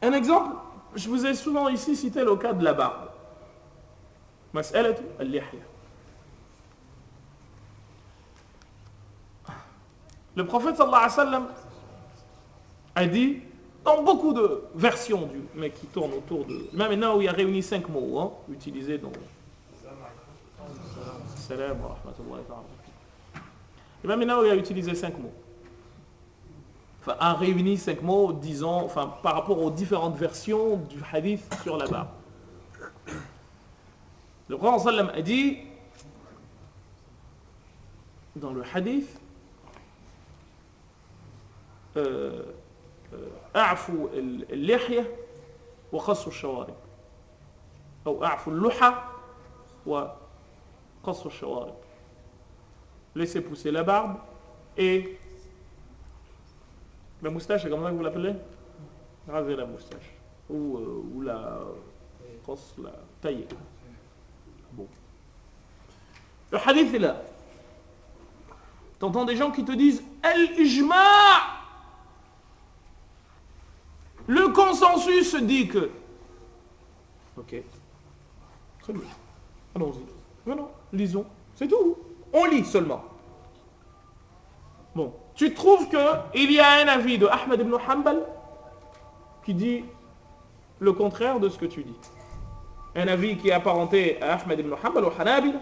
Un exemple, je vous ai souvent ici cité le cas de la barbe. Mas'alatu al-lihya. Le prophète sallallahu alayhi wa sallam a dit, dans beaucoup de versions du mec qui tourne autour de... Même maintenant où il a réuni 5 mots, hein, utilisés dans... Salam wa rahmatullahi wa barakatuh. Et même maintenant où il a utilisé 5 mots. Enfin, a réuni 5 mots, disons, enfin, par rapport aux différentes versions du hadith sur la barbe. Le prophète sallallahu alayhi wa sallam a dit, dans le hadith, أعفو اللحية وقص الشوارب أو أعفو اللحى وقص الشوارب. Laissez pousser la barbe et la moustache, c'est comme ça que vous l'appelez? Raser la moustache ou la tailler. Bon. Le hadith est là. T'entends des gens qui te disent Al-Ijma'. Le consensus dit que. Ok. Très bien. Allons-y. Non, lisons. C'est tout. On lit seulement. Bon. Tu trouves qu'il y a un avis de Ahmed ibn Hanbal qui dit le contraire de ce que tu dis. Un avis qui est apparenté à Ahmed ibn Hanbal, au Hanabil,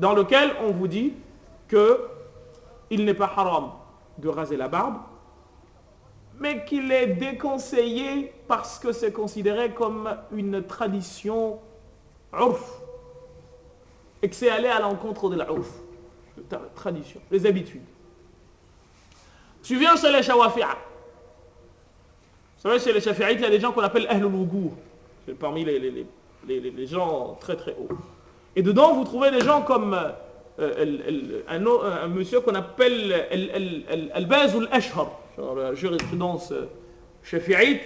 dans lequel on vous dit que il n'est pas haram de raser la barbe, mais qu'il est déconseillé parce que c'est considéré comme une tradition urf, et que c'est aller à l'encontre de la urf, la tradition, les habitudes. Tu viens chez les Shawafi'a. Vous savez, chez les Shafi'ites, il y a des gens qu'on appelle Ahlul Wugur. C'est parmi les gens très très hauts. Et dedans, vous trouvez des gens comme un monsieur qu'on appelle Al-Baz ou Al-Ashhar, dans la jurisprudence shafi'ite,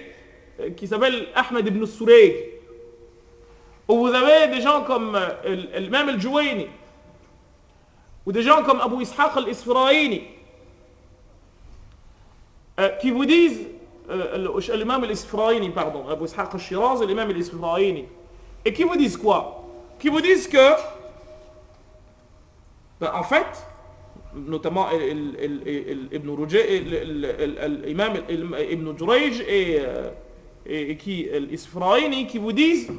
qui s'appelle Ahmed ibn Surayk. Ou vous avez des gens comme même Al-Juwayni, ou des gens comme Abu Ishaq al-Isfirayni, qui vous disent, l'imam al-Isfirayni, pardon, Abu Ishaq al-Shiraz et l'imam al-Isfirayni, et qui vous disent quoi? Qui vous disent que, en fait, notamment l'imam Ibn Jurayj et qui l'Isfirayni, qui vous disent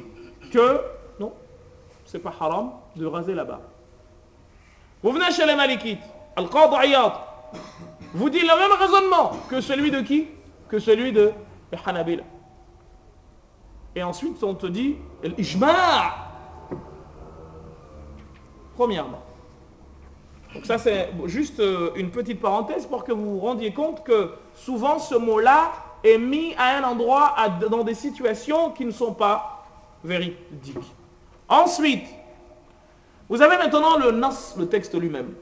que non, c'est pas haram de raser la barbe. Vous venez chez les Malikites, Al-Qadi Iyad vous dit le même raisonnement que celui de qui? Que celui de Hanabila. Et ensuite on te dit l'ijma'. Premièrement. Donc ça c'est juste une petite parenthèse pour que vous vous rendiez compte que souvent ce mot-là est mis à un endroit dans des situations qui ne sont pas véridiques. Ensuite, vous avez maintenant le nas, le texte lui-même.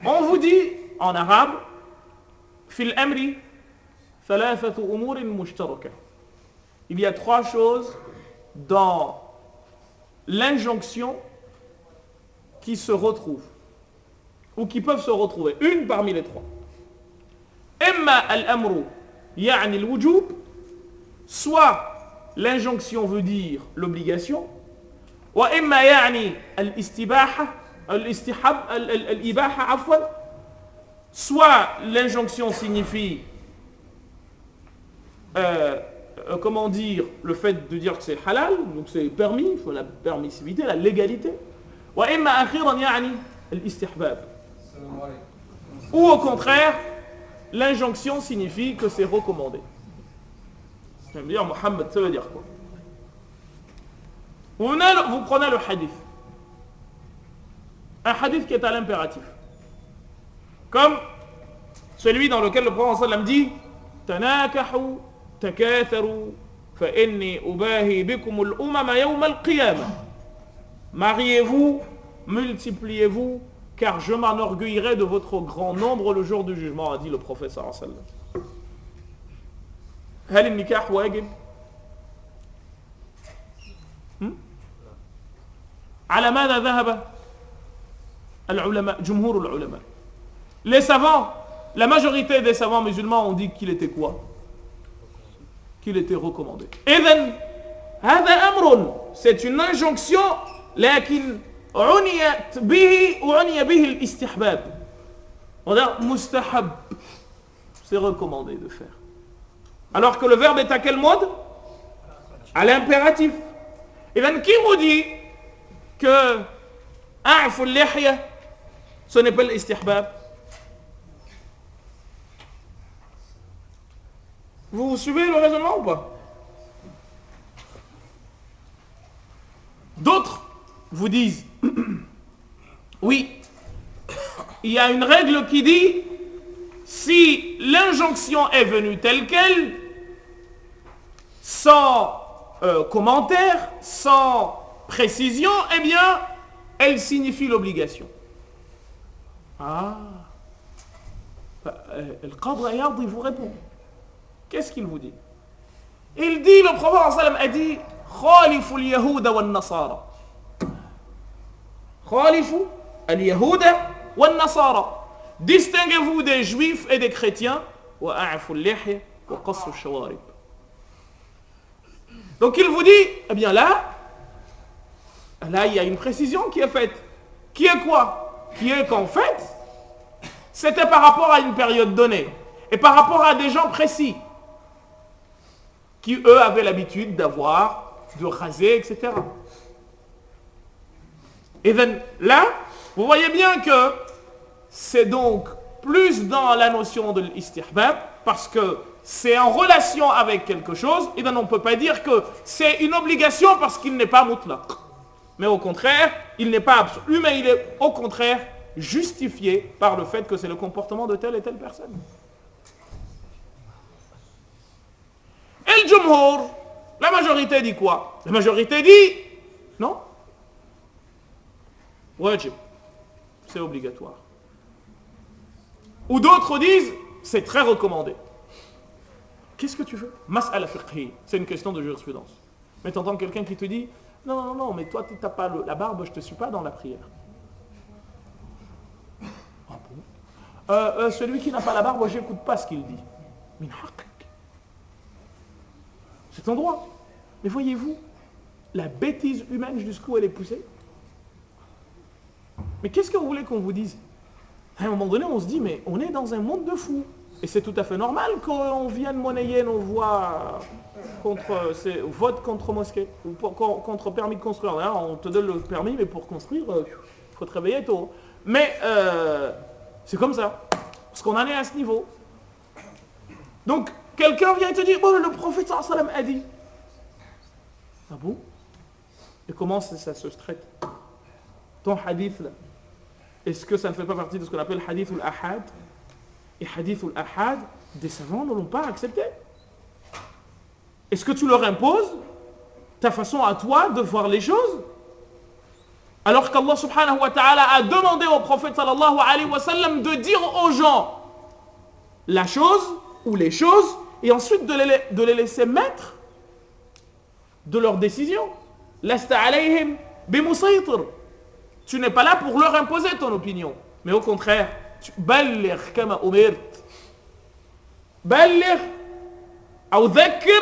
On vous dit en arabe fil amri thalathatu umurin mushtaraka. Il y a 3 choses dans l'injonction qui se retrouvent ou qui peuvent se retrouver, une parmi les 3. Imma al-amru ya'ni al-wujub, soit l'injonction veut dire l'obligation, wa imma ya'ni al-istibaha al-istihab al-ibaha afwan, soit l'injonction signifie comment dire, le fait de dire que c'est halal, donc c'est permis, il faut la permissivité, la légalité. Wa imma akhiran ya'ni al-istihbab. Ou au contraire, l'injonction signifie que c'est recommandé. Je vais me dire, Mohammed, ça veut dire quoi? Vous prenez le hadith. Un hadith qui est à l'impératif. Comme celui dans lequel le prophète sallam dit Tanakahu, takatharu, fa inni ubahi bikum al-umama yawm al-qiyamah. Mariez-vous, multipliez-vous, car je m'enorgueillerai de votre grand nombre le jour du jugement, a dit le prophète sallallahu alayhi wa sallam. هل النكاح واجب؟ على ماذا ذهب العلماء جمهور العلماء؟ Les savants, la majorité des savants musulmans ont dit qu'il était quoi? qu'il était recommandé. إذن هذا أمر, c'est une injonction, لكن عني به الاستحباب. On dit mustahab, c'est recommandé de faire. Alors que le verbe est à quel mode? À l'impératif. Et bien, qui vous dit que a'fu al-lihya, ce n'est pas l'istihbab? Vous suivez le raisonnement ou pas? D'autres vous disent oui, il y a une règle qui dit si l'injonction est venue telle qu'elle, sans commentaire, sans précision, eh bien, elle signifie l'obligation. Ah, le Qadr Iyad, il vous répond. Qu'est-ce qu'il vous dit? Il dit, le prophète sallam a dit, khalifu al-yahuda wal-nasara. Khalifu al-yahuda wal-nasara. Distinguez-vous des juifs et des chrétiens. Wa a'fu al-lihya wa qassu al-shawarib. Donc il vous dit, eh bien là, il y a une précision qui est faite. Qui est quoi? Qui est qu'en fait, c'était par rapport à une période donnée. Et par rapport à des gens précis. Qui eux avaient l'habitude de raser, etc. Et bien là, vous voyez bien que c'est donc plus dans la notion de l'istihbab, parce que c'est en relation avec quelque chose, et bien on ne peut pas dire que c'est une obligation parce qu'il n'est pas mutlaq. Mais au contraire, il n'est pas absolu, mais il est au contraire justifié par le fait que c'est le comportement de telle et telle personne. Et le Jumhur, la majorité dit quoi? La majorité dit non. Wajib, c'est obligatoire. Ou d'autres disent c'est très recommandé. Qu'est-ce que tu veux? Mas'ala fiqhi, c'est une question de jurisprudence. Mais tu entends quelqu'un qui te dit non, mais toi tu n'as pas la barbe, je ne te suis pas dans la prière. Ah bon? Celui qui n'a pas la barbe, je n'écoute pas ce qu'il dit. Min haqq. C'est ton droit. Mais voyez-vous, la bêtise humaine jusqu'où elle est poussée? Mais qu'est-ce que vous voulez qu'on vous dise? À un moment donné, on se dit, mais on est dans un monde de fous. Et c'est tout à fait normal qu'on vienne monnayer nos voix contre vote contre mosquée, ou contre permis de construire. Là, on te donne le permis, mais pour construire, il faut te réveiller tôt. Mais c'est comme ça. Parce qu'on en est à ce niveau. Donc, quelqu'un vient et te dit, oh, le prophète sallallahu alayhi wa sallam a dit. Ah bon? Et comment ça se traite? Ton hadith là, est-ce que ça ne fait pas partie de ce qu'on appelle hadith al-ahad? Et hadith al-ahad, des savants ne l'ont pas accepté. Est-ce que tu leur imposes ta façon à toi de voir les choses? Alors qu'Allah subhanahu wa ta'ala a demandé au prophète sallallahu alayhi wa sallam de dire aux gens la chose ou les choses et ensuite de les laisser mettre de leur décision. Lasta alayhim bimusaytir. Tu n'es pas là pour leur imposer ton opinion, mais au contraire, balligh kama umirt. Balligh ou dhakkir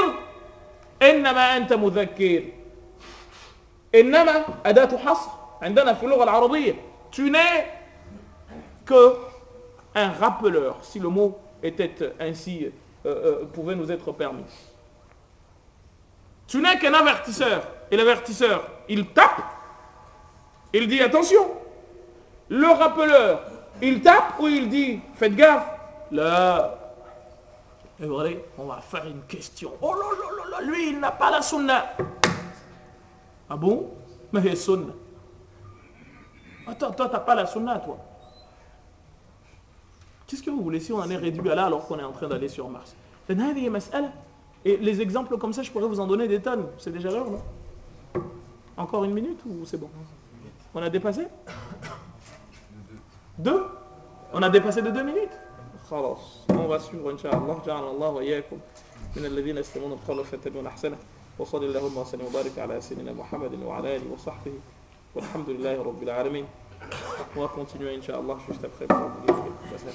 innama anta mudhakkir. Innama adatu hasr عندنا في اللغة العربية. Tu n'es que un rappeleur, si le mot était ainsi pouvait nous être permis. Tu n'es qu'un avertisseur, et l'avertisseur, il tape, il dit attention. Le rappeleur, il tape ou il dit faites gaffe. Là, et voilà, on va faire une question. Oh là, lui il n'a pas la sunna. Ah bon? Mais il est sunna. Attends, toi t'as pas la sunna toi. Qu'est-ce que vous voulez si on en est réduit à là alors qu'on est en train d'aller sur Mars? Et les exemples comme ça, je pourrais vous en donner des tonnes. C'est déjà l'heure, non? Encore une minute ou c'est bon? On a dépassé? 2? On a dépassé de 2 minutes? خلاص. On va suivre, Inch'Allah. جعلنا الله وإياكم من الذين يستمعون القول فيتبعون أحسنه وصلى اللهم وسلم وبارك على سيدنا محمد وعلى آله وصحبه والحمد لله رب العالمين. On va continuer, Inch'Allah, juste après pour vous dire quelques passages.